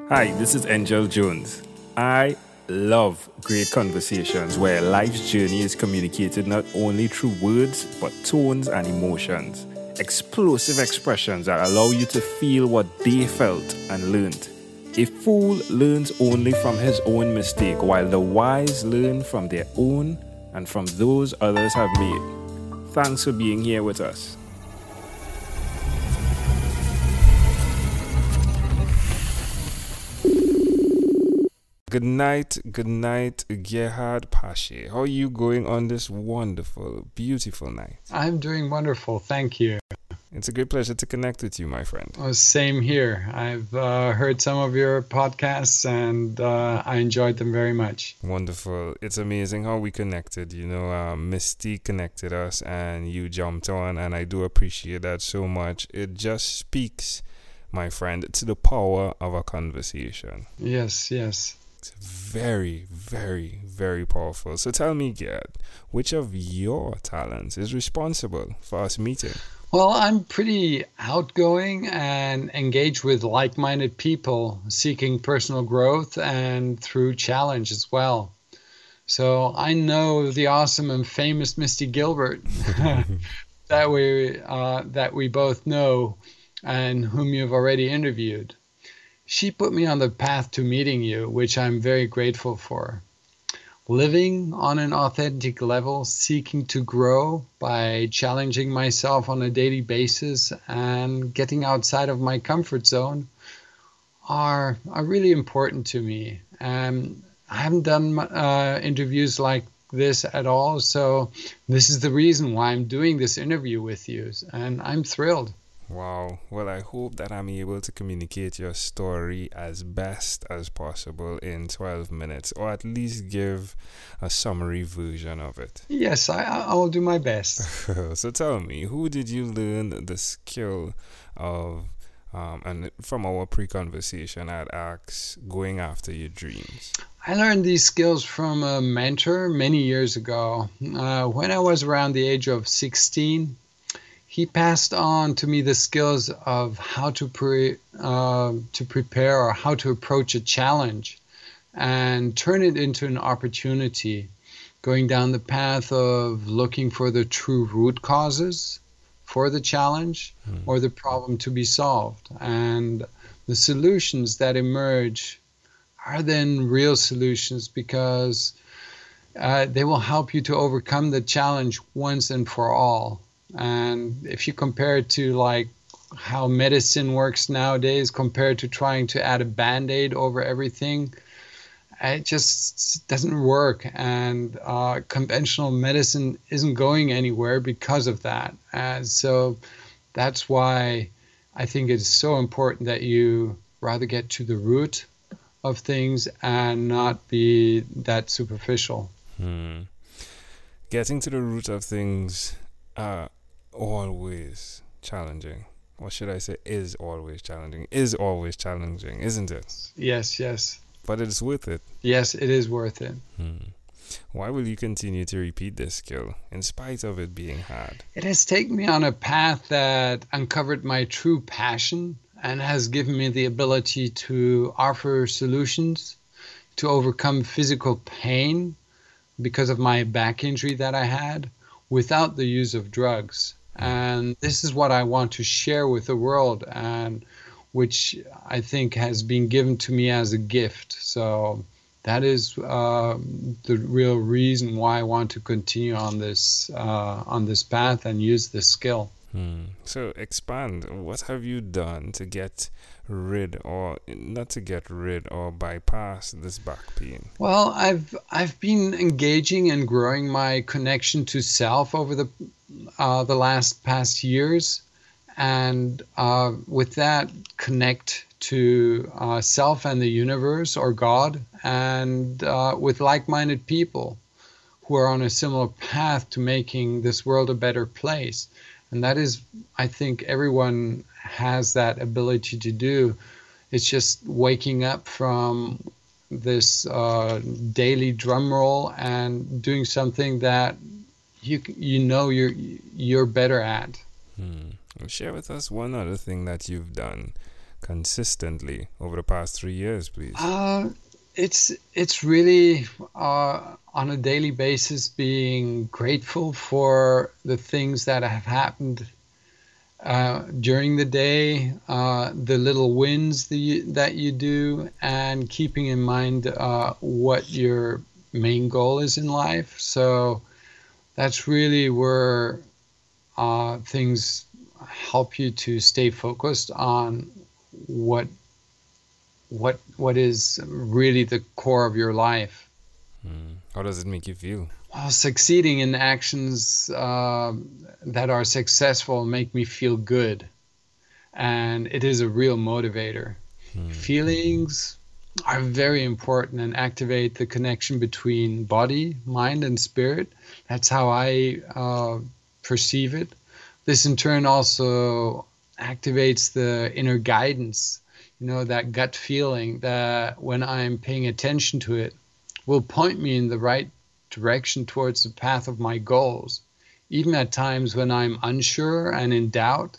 Hi, this is Angel Jones. I love great conversations where life's journey is communicated not only through words, but tones and emotions. Explosive expressions that allow you to feel what they felt and learned. A fool learns only from his own mistake, while the wise learn from their own and from those others have made. Thanks for being here with us. Good night, Gerhard, Paasche. How are you going on this wonderful, beautiful night? I'm doing wonderful, thank you. It's a great pleasure to connect with you, my friend. Oh, same here. I've heard some of your podcasts and I enjoyed them very much. Wonderful. It's amazing how we connected. You know, Misty connected us and you jumped on, and I do appreciate that so much. It just speaks, my friend, to the power of a conversation. Yes. It's very, very, very powerful. So tell me, Gerhard, which of your talents is responsible for us meeting? Well, I'm pretty outgoing and engaged with like-minded people seeking personal growth and through challenge as well. So I know the awesome and famous Misty Gilbert that we both know and whom you've already interviewed. She put me on the path to meeting you, which I'm very grateful for. Living on an authentic level, seeking to grow by challenging myself on a daily basis and getting outside of my comfort zone are really important to me. I haven't done interviews like this at all, so this is the reason why I'm doing this interview with you, and I'm thrilled. Wow. Well, I hope that I'm able to communicate your story as best as possible in 12 minutes, or at least give a summary version of it. Yes, I will do my best. So tell me, who did you learn the skill of, and from our pre-conversation I'd ask, going after your dreams? I learned these skills from a mentor many years ago. When I was around the age of 16, he passed on to me the skills of how to prepare or how to approach a challenge and turn it into an opportunity, going down the path of looking for the true root causes for the challenge or the problem to be solved. And the solutions that emerge are then real solutions because they will help you to overcome the challenge once and for all. And if you compare it to like how medicine works nowadays compared to trying to add a band-aid over everything, it just doesn't work. And conventional medicine isn't going anywhere because of that. And so that's why I think it's so important that you rather get to the root of things and not be that superficial. Getting to the root of things always challenging. What should I say? Is always challenging, isn't it? Yes. But it's worth it. Yes, it is worth it. Why will you continue to repeat this skill in spite of it being hard? It has taken me on a path that uncovered my true passion and has given me the ability to offer solutions to overcome physical pain because of my back injury that I had without the use of drugs. And this is what I want to share with the world, and which I think has been given to me as a gift. So that is the real reason why I want to continue on this path and use this skill. So expand. What have you done to get rid, or not to get rid, or bypass this back pain? Well, I've been engaging and growing my connection to self over the past years, and with that connect to self and the universe or God, and with like-minded people who are on a similar path to making this world a better place. And that is, I think everyone has that ability to do. It's just waking up from this daily drum roll and doing something that you're better at. Share with us one other thing that you've done consistently over the past 3 years, please? It's really on a daily basis being grateful for the things that have happened during the day, the little wins that you do, and keeping in mind what your main goal is in life. So that's really where things help you to stay focused on what is really the core of your life. How does it make you feel? Well, succeeding in actions that are successful make me feel good, and it is a real motivator. Feelings are very important and activate the connection between body, mind, and spirit. That's how I perceive it. This in turn also activates the inner guidance, that gut feeling that when I'm paying attention to it will point me in the right direction towards the path of my goals. Even at times when I'm unsure and in doubt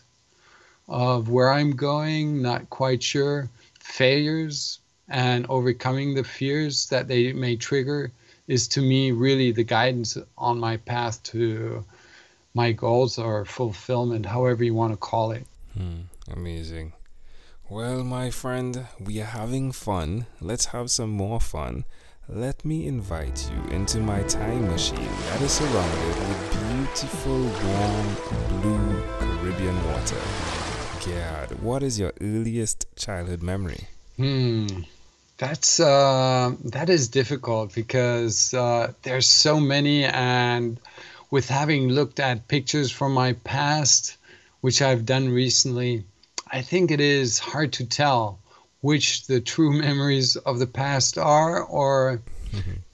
of where I'm going, not quite sure, failures and overcoming the fears that they may trigger is to me really the guidance on my path to my goals or fulfillment, however you want to call it. Amazing. Well, my friend, we are having fun. Let's have some more fun. Let me invite you into my time machine that is surrounded with beautiful, warm, blue Caribbean water. Gerhard, what is your earliest childhood memory? That is difficult because there's so many, and with having looked at pictures from my past, which I've done recently, I think it is hard to tell which the true memories of the past are or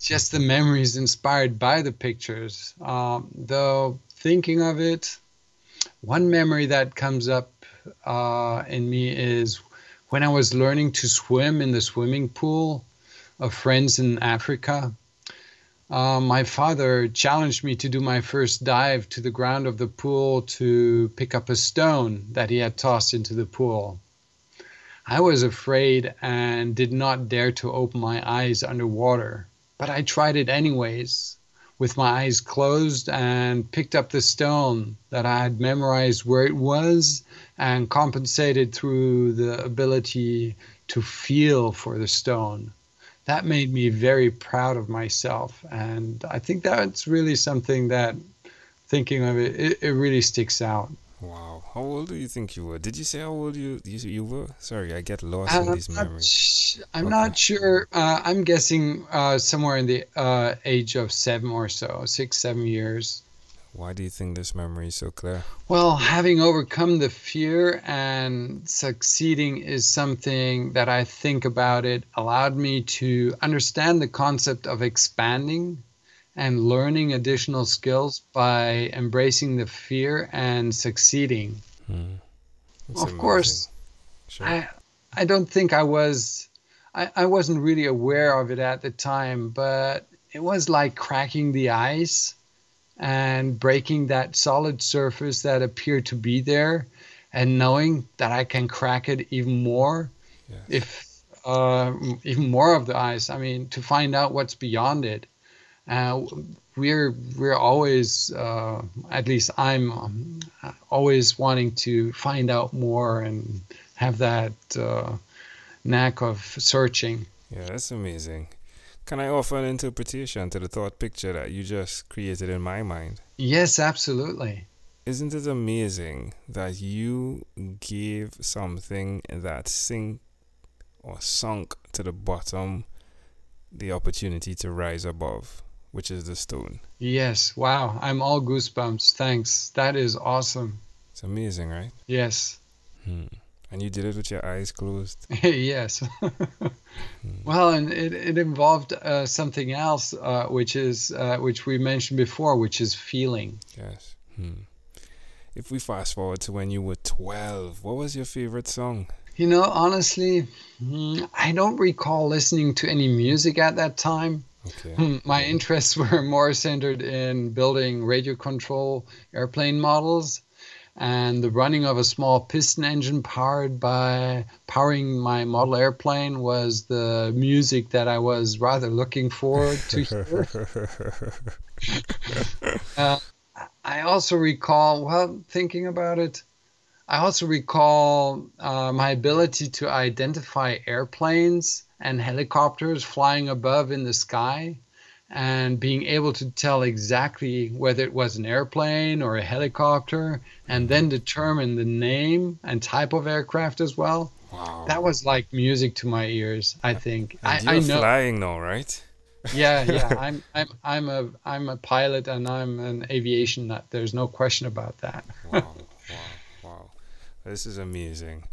just the memories inspired by the pictures. Though thinking of it, one memory that comes up in me is when I was learning to swim in the swimming pool of friends in Africa. My father challenged me to do my first dive to the ground of the pool to pick up a stone that he had tossed into the pool. I was afraid and did not dare to open my eyes underwater, but I tried it anyways, with my eyes closed, and picked up the stone that I had memorized where it was and compensated through the ability to feel for the stone. That made me very proud of myself, and I think that's really something that, thinking of it, it really sticks out. Wow. How old do you think you were? Did you say how old you were? Sorry, I get lost in these memories. I'm not sure. I'm guessing somewhere in the age of 7 or so, 6, 7 years. Why do you think this memory is so clear? Well, having overcome the fear and succeeding is something that I think about it allowed me to understand the concept of expanding and learning additional skills by embracing the fear and succeeding. Of amazing. Course, sure. I don't think I wasn't really aware of it at the time, but it was like cracking the ice and breaking that solid surface that appeared to be there, and knowing that I can crack it even more, if even more of the ice. I mean, to find out what's beyond it. We're always, at least I'm always wanting to find out more and have that knack of searching. Yeah, that's amazing. Can I offer an interpretation to the thought picture that you just created in my mind? Yes, absolutely. Isn't it amazing that you gave something that sunk to the bottom the opportunity to rise above, which is the stone? Yes. Wow. I'm all goosebumps. Thanks. That is awesome. It's amazing, right? Yes. And you did it with your eyes closed? Yes. Well, and it involved something else, which we mentioned before, which is feeling. Yes. If we fast forward to when you were 12, what was your favorite song? Honestly, I don't recall listening to any music at that time. Okay. My interests were more centered in building radio control airplane models and the running of a small piston engine powering my model airplane was the music that I was rather looking forward to hear. I also recall, well, thinking about it, I also recall my ability to identify airplanes and helicopters flying above in the sky, and being able to tell exactly whether it was an airplane or a helicopter, and then determine the name and type of aircraft as well. Wow. That was like music to my ears, I think. And I you're know. flying now, right? Yeah. I'm a pilot, and I'm an aviation nut. There's no question about that. Wow. This is amazing.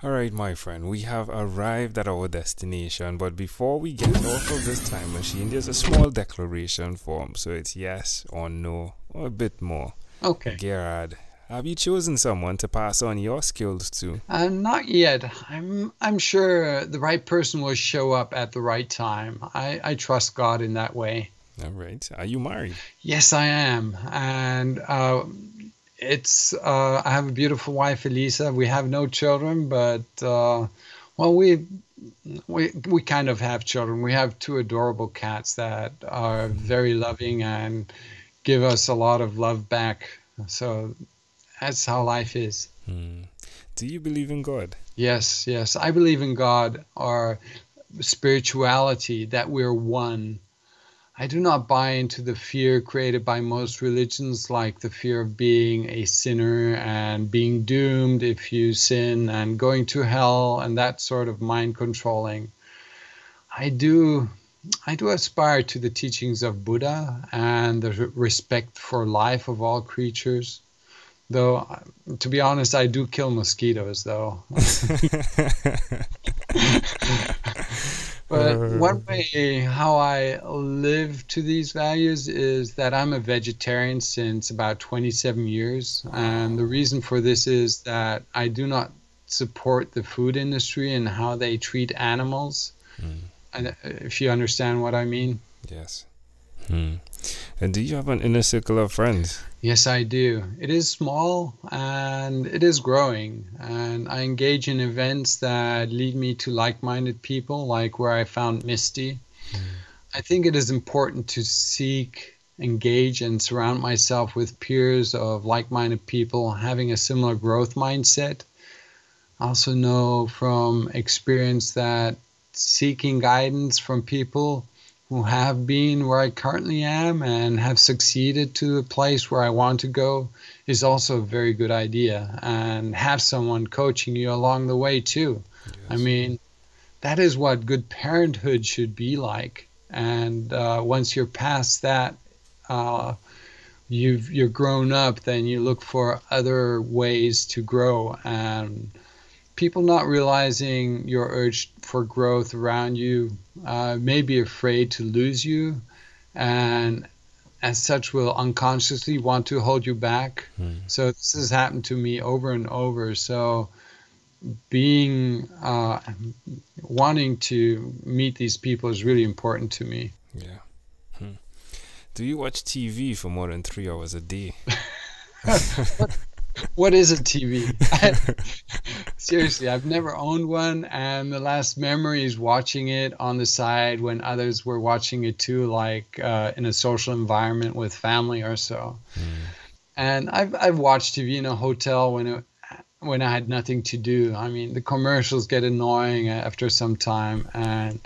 All right, my friend, we have arrived at our destination, but before we get off of this time machine, there's a small declaration form. So it's yes or no, or a bit more. Okay. Gerhard, have you chosen someone to pass on your skills to? Not yet. I'm sure the right person will show up at the right time. I trust God in that way. All right. Are you married? Yes, I am. And I have a beautiful wife, Elisa. We have no children, but well, we kind of have children. We have two adorable cats that are very loving and give us a lot of love back. So that's how life is. Do you believe in God? Yes. I believe in God, or spirituality, that we're one. I do not buy into the fear created by most religions, like the fear of being a sinner and being doomed if you sin and going to hell and that sort of mind controlling. I do aspire to the teachings of Buddha and the respect for life of all creatures. Though, to be honest, I do kill mosquitoes, though. But one way how I live to these values is that I'm a vegetarian since about 27 years. And the reason for this is that I do not support the food industry and how they treat animals. And if you understand what I mean. Yes. And do you have an inner circle of friends? Yes, I do. It is small and it is growing. And I engage in events that lead me to like-minded people, like where I found Misty. I think it is important to seek, engage, and surround myself with peers of like-minded people having a similar growth mindset. I also know from experience that seeking guidance from people who have been where I currently am and have succeeded to the place where I want to go is also a very good idea. And have someone coaching you along the way too. Yes. I mean, that is what good parenthood should be like. And once you're past that, you're grown up, then you look for other ways to grow. And people not realizing your urge for growth around you may be afraid to lose you, and as such will unconsciously want to hold you back. So this has happened to me over and over. So being wanting to meet these people is really important to me. Yeah. Do you watch TV for more than 3 hours a day? What is a TV? Seriously, I've never owned one, and the last memory is watching it on the side when others were watching it too, like in a social environment with family or so. And I've watched TV in a hotel when I had nothing to do. I mean, the commercials get annoying after some time, and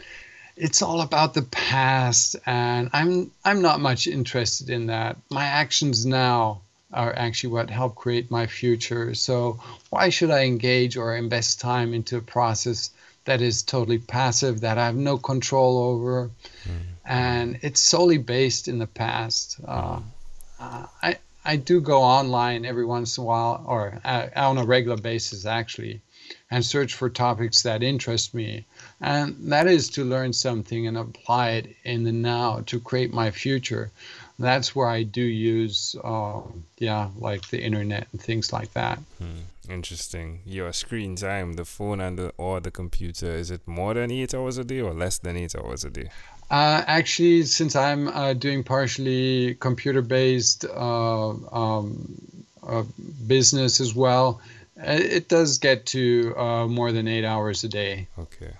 it's all about the past, and I'm not much interested in that. My actions now are actually what help create my future. So why should I engage or invest time into a process that is totally passive, that I have no control over, and it's solely based in the past? I do go online every once in a while, or on a regular basis actually, and search for topics that interest me. And that is to learn something and apply it in the now to create my future. That's where I do use, like the internet and things like that. Interesting. Your screen time, the phone or the computer, is it more than 8 hours a day or less than 8 hours a day? Actually, since I'm doing partially computer-based business as well, it does get to more than 8 hours a day. Okay.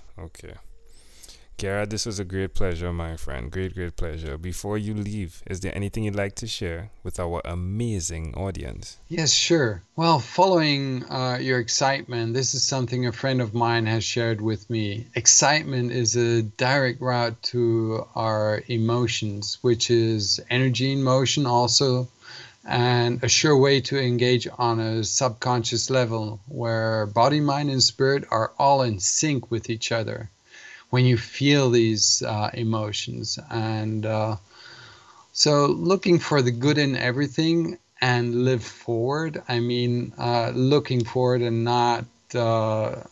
Gerhard, this was a great pleasure, my friend. Great pleasure. Before you leave, is there anything you'd like to share with our amazing audience? Yes, sure. Well, following your excitement, this is something a friend of mine has shared with me. Excitement is a direct route to our emotions, which is energy in motion also, and a sure way to engage on a subconscious level where body, mind, and spirit are all in sync with each other when you feel these emotions. And so looking for the good in everything and live forward. I mean, looking forward and not build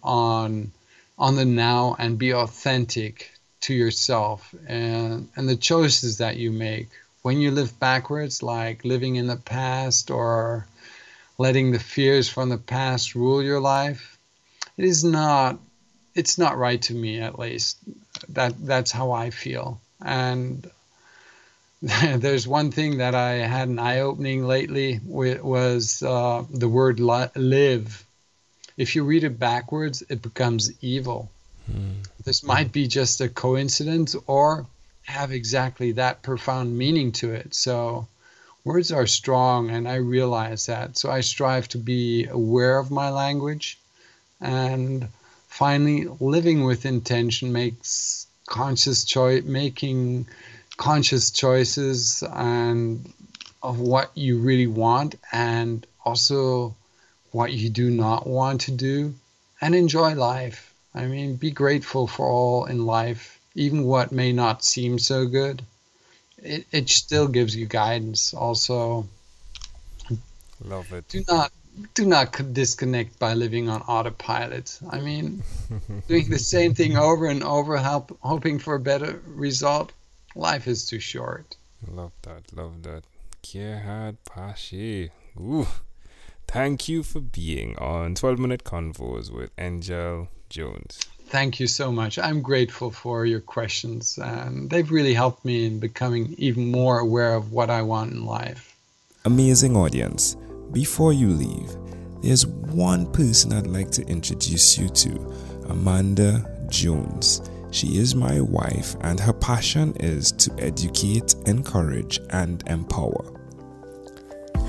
on the now, and be authentic to yourself and the choices that you make. When you live backwards, like living in the past or letting the fears from the past rule your life, it's not right to me, at least. That's how I feel. And there's one thing that I had an eye-opening lately was the word live. If you read it backwards, it becomes evil. This might be just a coincidence or have exactly that profound meaning to it. So words are strong, and I realize that. So I strive to be aware of my language, and finally, living with intention making conscious choices and of what you really want, and also what you do not want to do, and enjoy life. I mean, be grateful for all in life, even what may not seem so good. It still gives you guidance. Also, love it. Do not disconnect by living on autopilot. I mean, doing the same thing over and over, hoping for a better result. Life is too short. Love that. Gerhard Paasche. Ooh. Thank you for being on 12-Minute Convos with Angel Jones. Thank you so much. I'm grateful for your questions, and they've really helped me in becoming even more aware of what I want in life. Amazing audience. Before you leave, there's one person I'd like to introduce you to, Amanda Jones. She is my wife, and her passion is to educate, encourage, and empower.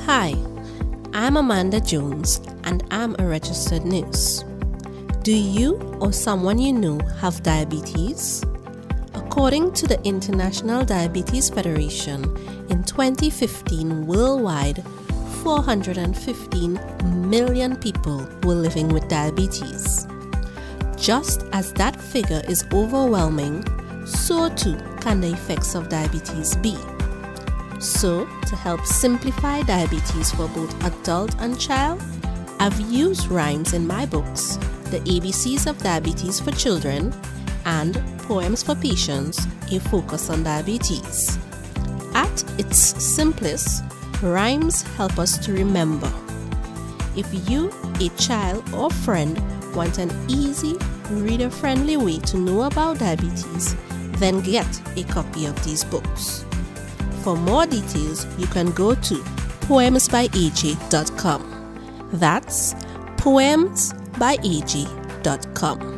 Hi, I'm Amanda Jones, and I'm a registered nurse. Do you or someone you know have diabetes? According to the International Diabetes Federation, in 2015 worldwide, 415 million people were living with diabetes. Just as that figure is overwhelming, so too can the effects of diabetes be. So, to help simplify diabetes for both adult and child, I've used rhymes in my books, The ABCs of Diabetes for Children and Poems for Patients, a focus on diabetes. At its simplest, rhymes help us to remember. If you, a child or friend, want an easy, reader-friendly way to know about diabetes, then get a copy of these books. For more details, you can go to poemsbyaj.com. That's poemsbyaj.com.